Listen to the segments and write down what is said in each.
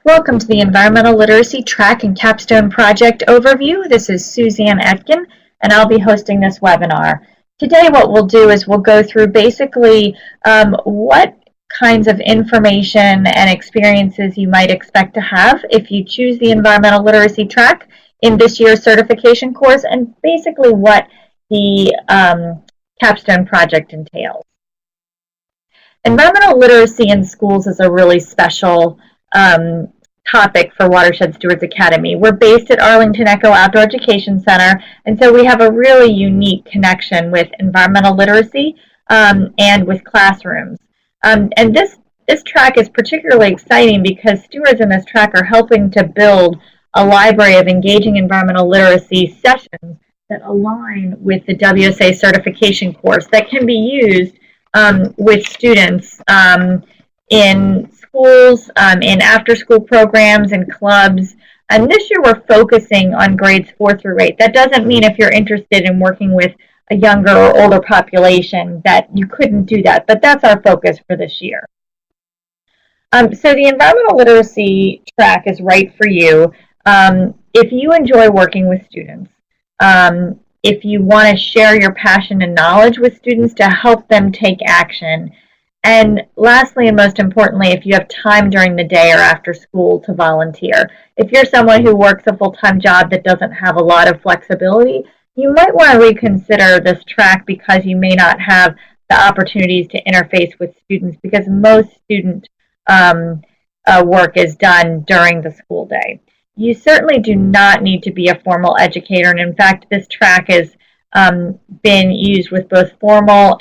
Welcome to the Environmental Literacy Track and Capstone Project Overview. This is Suzanne Etkin, and I'll be hosting this webinar. Today what we'll do is we'll go through basically what kinds of information and experiences you might expect to have if you choose the Environmental Literacy Track in this year's certification course, and basically what the Capstone Project entails. Environmental literacy in schools is a really special topic for Watershed Stewards Academy. We're based at Arlington Echo Outdoor Education Center, and so we have a really unique connection with environmental literacy and with classrooms. And this track is particularly exciting because stewards in this track are helping to build a library of engaging environmental literacy sessions that align with the WSA certification course that can be used with students in schools, in after-school programs, and clubs. And this year we're focusing on grades 4 through 8. That doesn't mean if you're interested in working with a younger or older population that you couldn't do that, but that's our focus for this year. So the environmental literacy track is right for you if you enjoy working with students. If you want to share your passion and knowledge with students to help them take action. And lastly, and most importantly, if you have time during the day or after school to volunteer. If you're someone who works a full-time job that doesn't have a lot of flexibility, you might want to reconsider this track because you may not have the opportunities to interface with students because most student work is done during the school day. You certainly do not need to be a formal educator, and in fact, this track has been used with both formal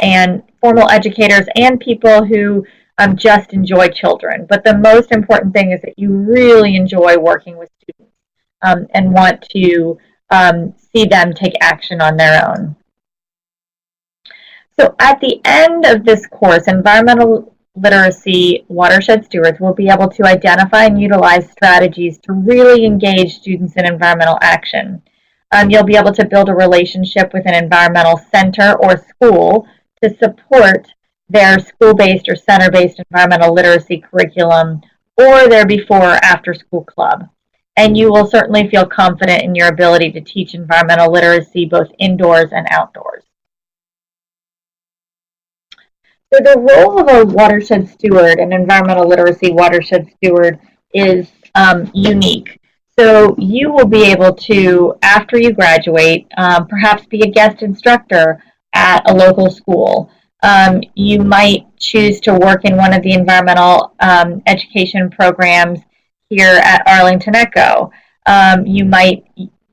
educators and people who just enjoy children. But the most important thing is that you really enjoy working with students and want to see them take action on their own. So at the end of this course, Environmental Literacy Watershed Stewards will be able to identify and utilize strategies to really engage students in environmental action. You'll be able to build a relationship with an environmental center or school to support their school-based or center-based environmental literacy curriculum or their before or after-school club. And you will certainly feel confident in your ability to teach environmental literacy both indoors and outdoors. So the role of a watershed steward, an environmental literacy watershed steward, is unique. So you will be able to, after you graduate, perhaps be a guest instructor at a local school. You might choose to work in one of the environmental education programs here at Arlington Echo. You might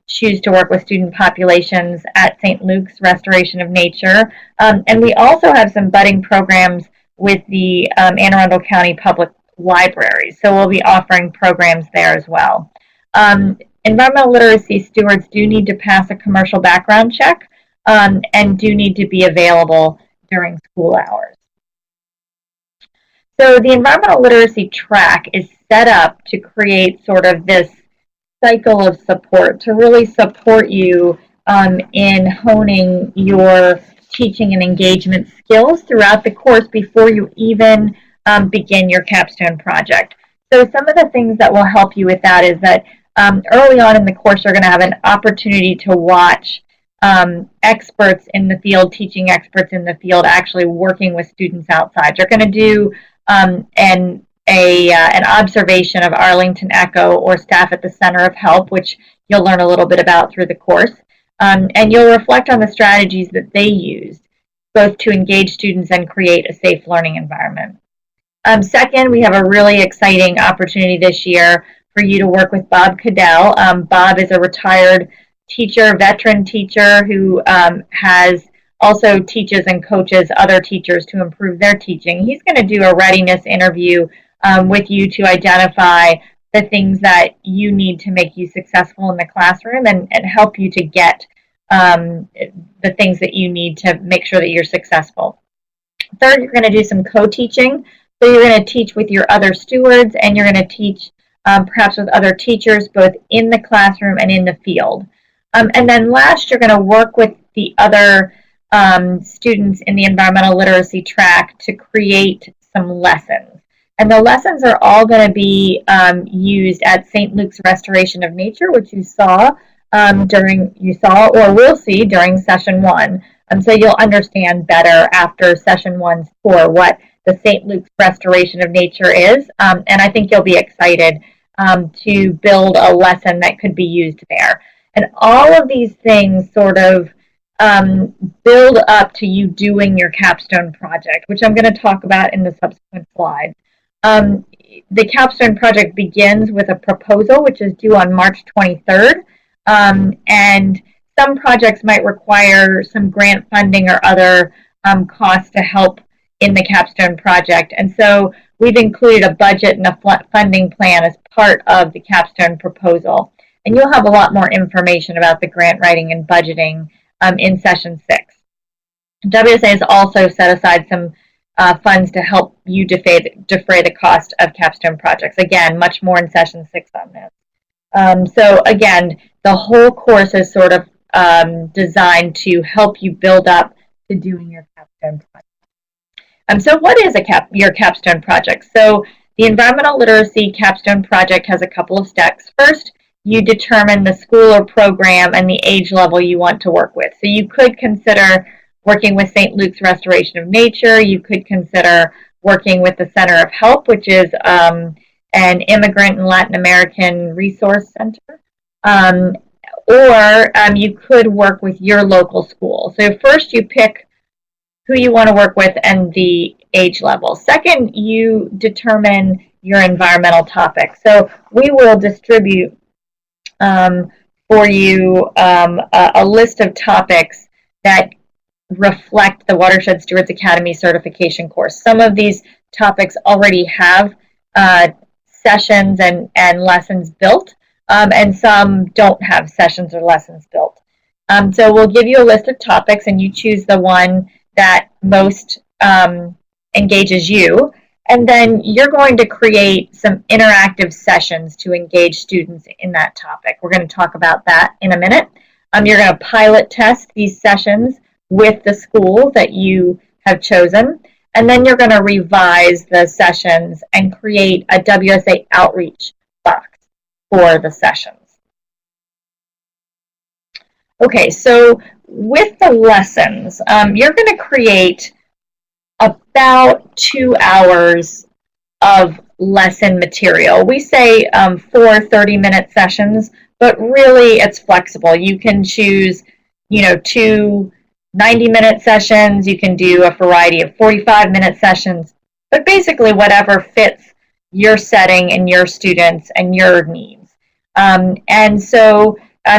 choose to work with student populations at St. Luke's Restoration of Nature. And we also have some budding programs with the Anne Arundel County Public Libraries. So we'll be offering programs there as well. Environmental literacy stewards do need to pass a commercial background check and do need to be available during school hours. So the environmental literacy track is set up to create sort of this cycle of support to really support you in honing your teaching and engagement skills throughout the course before you even begin your capstone project. So some of the things that will help you with that is that early on in the course you're going to have an opportunity to watch experts in the field, teaching experts in the field, actually working with students outside. You're going to do an observation of Arlington Echo or staff at the Center of Help, which you'll learn a little bit about through the course. And you'll reflect on the strategies that they used, both to engage students and create a safe learning environment. Second, we have a really exciting opportunity this year for you to work with Bob Cadell. Bob is a retired teacher, veteran teacher who also teaches and coaches other teachers to improve their teaching. He's going to do a readiness interview with you to identify the things that you need to make you successful in the classroom and help you to get the things that you need to make sure that you're successful. Third, you're going to do some co-teaching. So you're going to teach with your other stewards and you're going to teach perhaps with other teachers both in the classroom and in the field. And then last, you're going to work with the other students in the environmental literacy track to create some lessons. And the lessons are all going to be used at St. Luke's Restoration of Nature, which you saw or will see during session 1. So you'll understand better after session 1's tour what the St. Luke's Restoration of Nature is. And I think you'll be excited to build a lesson that could be used there. And all of these things sort of build up to you doing your capstone project, which I'm going to talk about in the subsequent slides. The capstone project begins with a proposal, which is due on March 23rd. And some projects might require some grant funding or other costs to help in the capstone project. And so we've included a budget and a funding plan as part of the capstone proposal. And you'll have a lot more information about the grant writing and budgeting in session 6. WSA has also set aside some funds to help you defray the cost of capstone projects. Again, much more in session 6 on this. So again, the whole course is sort of designed to help you build up to doing your capstone project. So what is your capstone project? So the environmental literacy capstone project has a couple of steps. First, you determine the school or program and the age level you want to work with. So you could consider working with St. Luke's Restoration of Nature. You could consider working with the Center of Help, which is an immigrant and Latin American resource center. Or you could work with your local school. So first you pick who you want to work with and the age level. Second, you determine your environmental topic. So we will distribute for you a list of topics that reflect the Watershed Stewards Academy certification course. Some of these topics already have sessions and lessons built, and some don't have sessions or lessons built. So we'll give you a list of topics, and you choose the one that most engages you. And then you're going to create some interactive sessions to engage students in that topic. We're going to talk about that in a minute. You're going to pilot test these sessions with the school that you have chosen. And then you're going to revise the sessions and create a WSA outreach box for the sessions. Okay, so with the lessons, you're going to create about 2 hours of lesson material. We say 4 30-minute sessions, but really it's flexible. You can choose, 2 90-minute sessions. You can do a variety of 45-minute sessions, but basically whatever fits your setting and your students and your needs. And so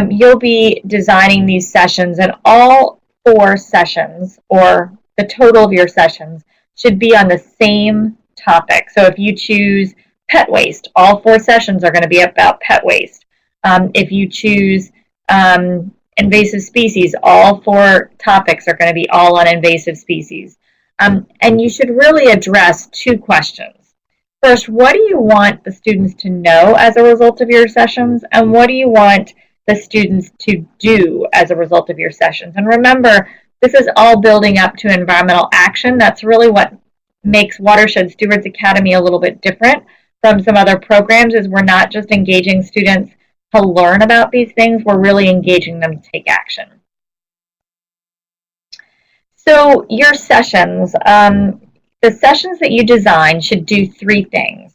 you'll be designing these sessions, and all 4 sessions, or the total of your sessions, should be on the same topic. So if you choose pet waste, all 4 sessions are going to be about pet waste. If you choose invasive species, all 4 topics are going to be all on invasive species. And you should really address 2 questions. First, what do you want the students to know as a result of your sessions? And what do you want the students to do as a result of your sessions? And remember, this is all building up to environmental action. That's really what makes Watershed Stewards Academy a little bit different from some other programs, is we're not just engaging students to learn about these things, we're really engaging them to take action. So your sessions, the sessions that you design should do 3 things.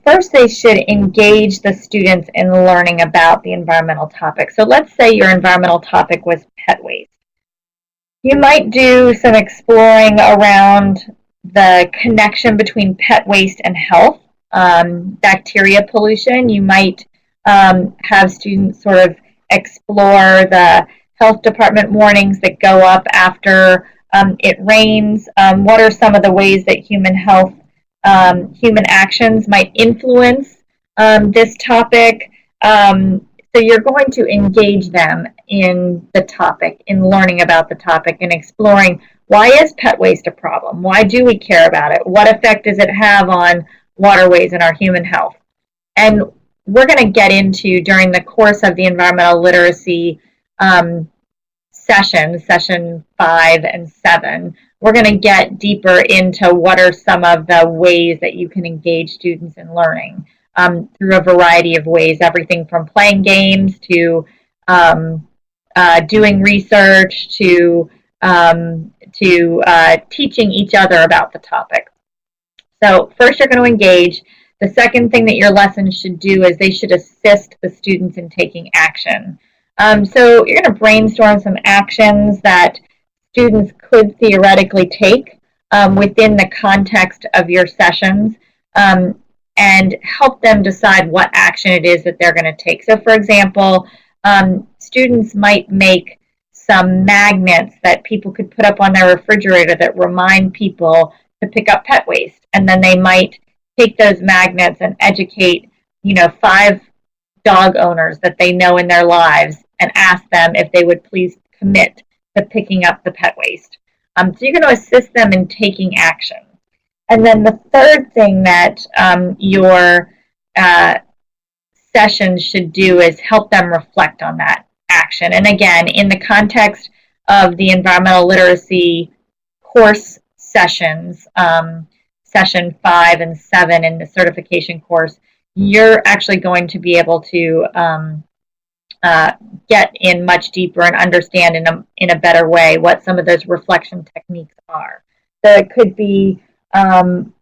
First, they should engage the students in learning about the environmental topic. So let's say your environmental topic was pet waste. You might do some exploring around the connection between pet waste and health, bacteria pollution. You might have students sort of explore the health department warnings that go up after it rains. What are some of the ways that human actions might influence this topic? So you're going to engage them in the topic, in learning about the topic, and exploring, why is pet waste a problem? Why do we care about it? What effect does it have on waterways and our human health? And we're going to get into, during the course of the environmental literacy session 5 and 7, we're going to get deeper into what are some of the ways that you can engage students in learning through a variety of ways, everything from playing games to doing research to teaching each other about the topic. So first you're going to engage. The second thing that your lessons should do is they should assist the students in taking action. So you're going to brainstorm some actions that students could theoretically take within the context of your sessions and help them decide what action it is that they're going to take. So for example, students might make some magnets that people could put up on their refrigerator that remind people to pick up pet waste. And then they might take those magnets and educate, 5 dog owners that they know in their lives and ask them if they would please commit to picking up the pet waste. So you're going to assist them in taking action. And then the third thing that your sessions should do is help them reflect on that action. And again, in the context of the environmental literacy course sessions, session 5 and 7 in the certification course, you're actually going to be able to get in much deeper and understand in a better way what some of those reflection techniques are. So it could be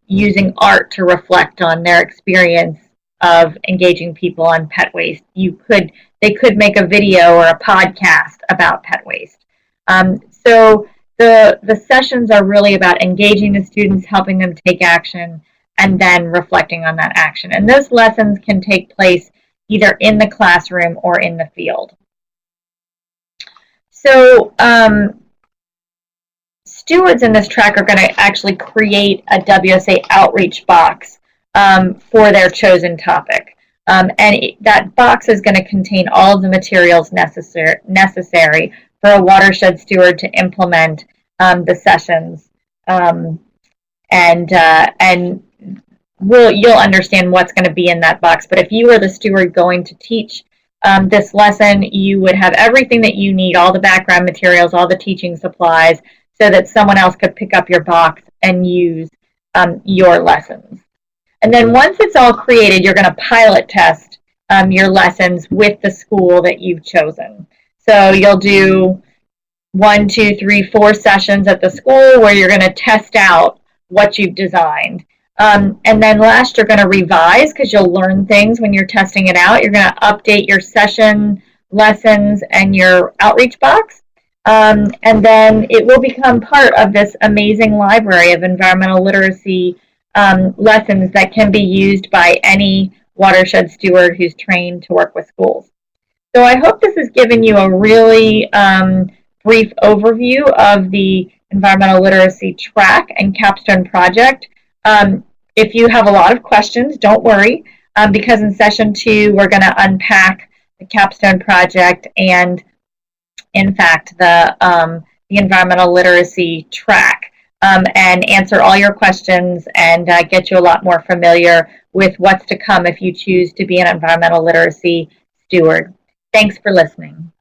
using art to reflect on their experience of engaging people on pet waste. They could make a video or a podcast about pet waste. So the sessions are really about engaging the students, helping them take action, and then reflecting on that action. And those lessons can take place either in the classroom or in the field. So stewards in this track are going to actually create a WSA outreach box for their chosen topic. That box is going to contain all of the materials necessary for a watershed steward to implement the sessions. You'll understand what's going to be in that box. But if you are the steward going to teach this lesson, you would have everything that you need, all the background materials, all the teaching supplies, so that someone else could pick up your box and use your lessons. And then once it's all created, you're going to pilot test your lessons with the school that you've chosen. So you'll do 1, 2, 3, 4 sessions at the school where you're going to test out what you've designed. And then last, you're going to revise because you'll learn things when you're testing it out. You're going to update your session lessons and your outreach box. And then it will become part of this amazing library of environmental literacy lessons that can be used by any watershed steward who's trained to work with schools. So I hope this has given you a really brief overview of the environmental literacy track and Capstone project. If you have a lot of questions, don't worry, because in session 2 we're going to unpack the Capstone project and, in fact, the environmental literacy track and answer all your questions and get you a lot more familiar with what's to come if you choose to be an environmental literacy steward. Thanks for listening.